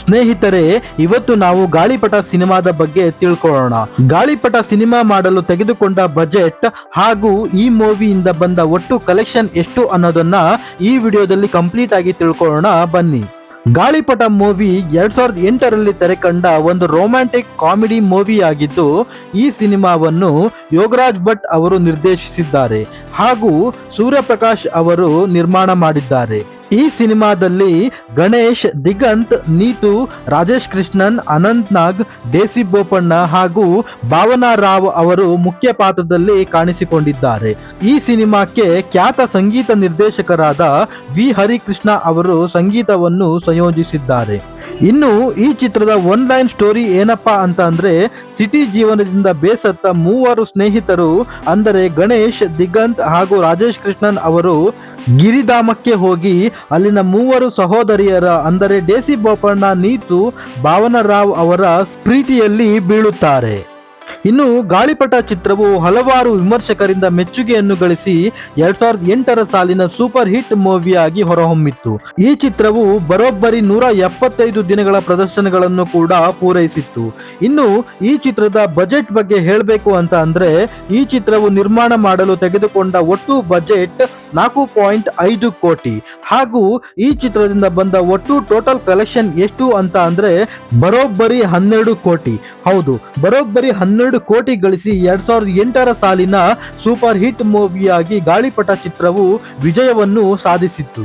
ಸ್ನೇಹಿತರೆ, ಇವತ್ತು ನಾವು ಗಾಳಿಪಟ ಸಿನಿಮಾದ ಬಗ್ಗೆ ತಿಳ್ಕೊಳ್ಳೋಣ. ಗಾಳಿಪಟ ಸಿನಿಮಾ ಮಾಡಲು ತೆಗೆದುಕೊಂಡ ಬಜೆಟ್ ಹಾಗೂ ಈ ಮೂವಿಯಿಂದ ಬಂದ ಒಟ್ಟು ಕಲೆಕ್ಷನ್ ಎಷ್ಟು ಅನ್ನೋದನ್ನ ಈ ವಿಡಿಯೋದಲ್ಲಿ ಕಂಪ್ಲೀಟ್ ಆಗಿ ತಿಳ್ಕೊಳ್ಳೋಣ ಬನ್ನಿ. ಗಾಳಿಪಟ ಮೂವಿ 2008ರಲ್ಲಿ ತೆರೆಕಂಡ ಒಂದು ರೊಮ್ಯಾಂಟಿಕ್ ಕಾಮಿಡಿ ಮೂವಿ ಆಗಿದ್ದು, ಈ ಸಿನಿಮಾವನ್ನು ಯೋಗರಾಜ್ ಭಟ್ ಅವರು ನಿರ್ದೇಶಿಸಿದ್ದಾರೆ ಹಾಗೂ ಸೂರ್ಯಪ್ರಕಾಶ್ ಅವರು ನಿರ್ಮಾಣ ಮಾಡಿದ್ದಾರೆ. ಈ ಸಿನಿಮಾದಲ್ಲಿ ಗಣೇಶ್, ದಿಗಂತ್, ನೀತು, ರಾಜೇಶ್ ಕೃಷ್ಣನ್, ಅನಂತ್ ನಾಗ್, ಡೇಸಿ ಬೋಪಣ್ಣ ಹಾಗೂ ಭಾವನಾ ರಾವ್ ಅವರು ಮುಖ್ಯ ಪಾತ್ರದಲ್ಲಿ ಕಾಣಿಸಿಕೊಂಡಿದ್ದಾರೆ. ಈ ಸಿನಿಮಾಕ್ಕೆ ಖ್ಯಾತ ಸಂಗೀತ ನಿರ್ದೇಶಕರಾದ ವಿ ಹರಿಕೃಷ್ಣ ಅವರು ಸಂಗೀತವನ್ನು ಸಂಯೋಜಿಸಿದ್ದಾರೆ. ಇನ್ನು ಈ ಚಿತ್ರದ ಒನ್ ಲೈನ್ ಸ್ಟೋರಿ ಏನಪ್ಪಾ ಅಂತ ಅಂದ್ರೆ, ಸಿಟಿ ಜೀವನದಿಂದ ಬೇಸತ್ತ ಮೂವರು ಸ್ನೇಹಿತರು ಅಂದರೆ ಗಣೇಶ್, ದಿಗಂತ್ ಹಾಗೂ ರಾಜೇಶ್ ಕೃಷ್ಣನ್ ಅವರು ಗಿರಿಧಾಮಕ್ಕೆ ಹೋಗಿ ಅಲ್ಲಿನ ಮೂವರು ಸಹೋದರಿಯರ ಅಂದರೆ ಡೇಸಿ ಬೋಪಣ್ಣ, ನೀತು, ಭಾವನಾ ರಾವ್ ಅವರ ಪ್ರೀತಿಯಲ್ಲಿ ಬೀಳುತ್ತಾರೆ. ಇನ್ನು ಗಾಳಿಪಟ ಚಿತ್ರವು ಹಲವಾರು ವಿಮರ್ಶಕರಿಂದ ಮೆಚ್ಚುಗೆಯನ್ನು ಗಳಿಸಿ 2008ರ ಸಾಲಿನ ಸೂಪರ್ ಹಿಟ್ ಮೂವಿಯಾಗಿ ಹೊರಹೊಮ್ಮಿತ್ತು. ಈ ಚಿತ್ರವು ಬರೋಬ್ಬರಿ 175 ದಿನಗಳ ಪ್ರದರ್ಶನಗಳನ್ನು ಕೂಡ ಪೂರೈಸಿತ್ತು. ಇನ್ನು ಈ ಚಿತ್ರದ ಬಜೆಟ್ ಬಗ್ಗೆ ಹೇಳಬೇಕು ಅಂತ ಅಂದ್ರೆ, ಈ ಚಿತ್ರವು ನಿರ್ಮಾಣ ಮಾಡಲು ತೆಗೆದುಕೊಂಡ ಒಟ್ಟು ಬಜೆಟ್ 4.5 ಕೋಟಿ ಹಾಗೂ ಈ ಚಿತ್ರದಿಂದ ಬಂದ ಒಟ್ಟು ಟೋಟಲ್ ಕಲೆಕ್ಷನ್ ಎಷ್ಟು ಅಂತ ಅಂದ್ರೆ ಬರೋಬ್ಬರಿ 12 ಕೋಟಿ. ಹೌದು, ಬರೋಬ್ಬರಿ 12 ಕೋಟಿ ಗಳಿಸಿ 2008ರ ಸಾಲಿನ ಸೂಪರ್ ಹಿಟ್ ಮೂವಿಯಾಗಿ ಗಾಳಿಪಟ ಚಿತ್ರವು ವಿಜಯವನ್ನು ಸಾಧಿಸಿತ್ತು.